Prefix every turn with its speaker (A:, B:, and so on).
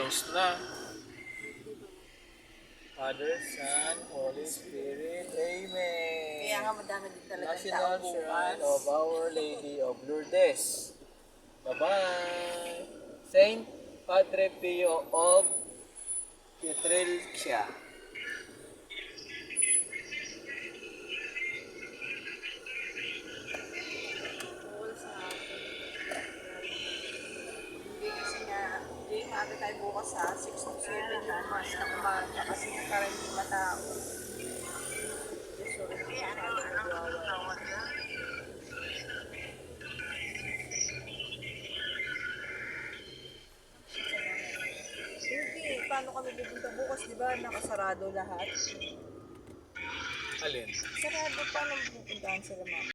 A: Announce na. Father, Son, Holy Spirit, Amen.
B: Kaya nga madami din talaga tao
A: National
B: bukas.
A: Shrine of Our Lady of Lourdes. Bye-bye. Saint Padre Pio of Pietrelcina.
B: Tungkol sa atin. Hindi kasi nga, hindi maaga tayo bukas sa 6 to 7 yung mas na umaga kasi karamihan matao. Yes, so ito masyado nagwawa. Hindi, paano kami pupunta bukas, di ba? Nakasarado lahat.
A: Alin?
B: Sarado, paano pupuntahan sila, ma'am?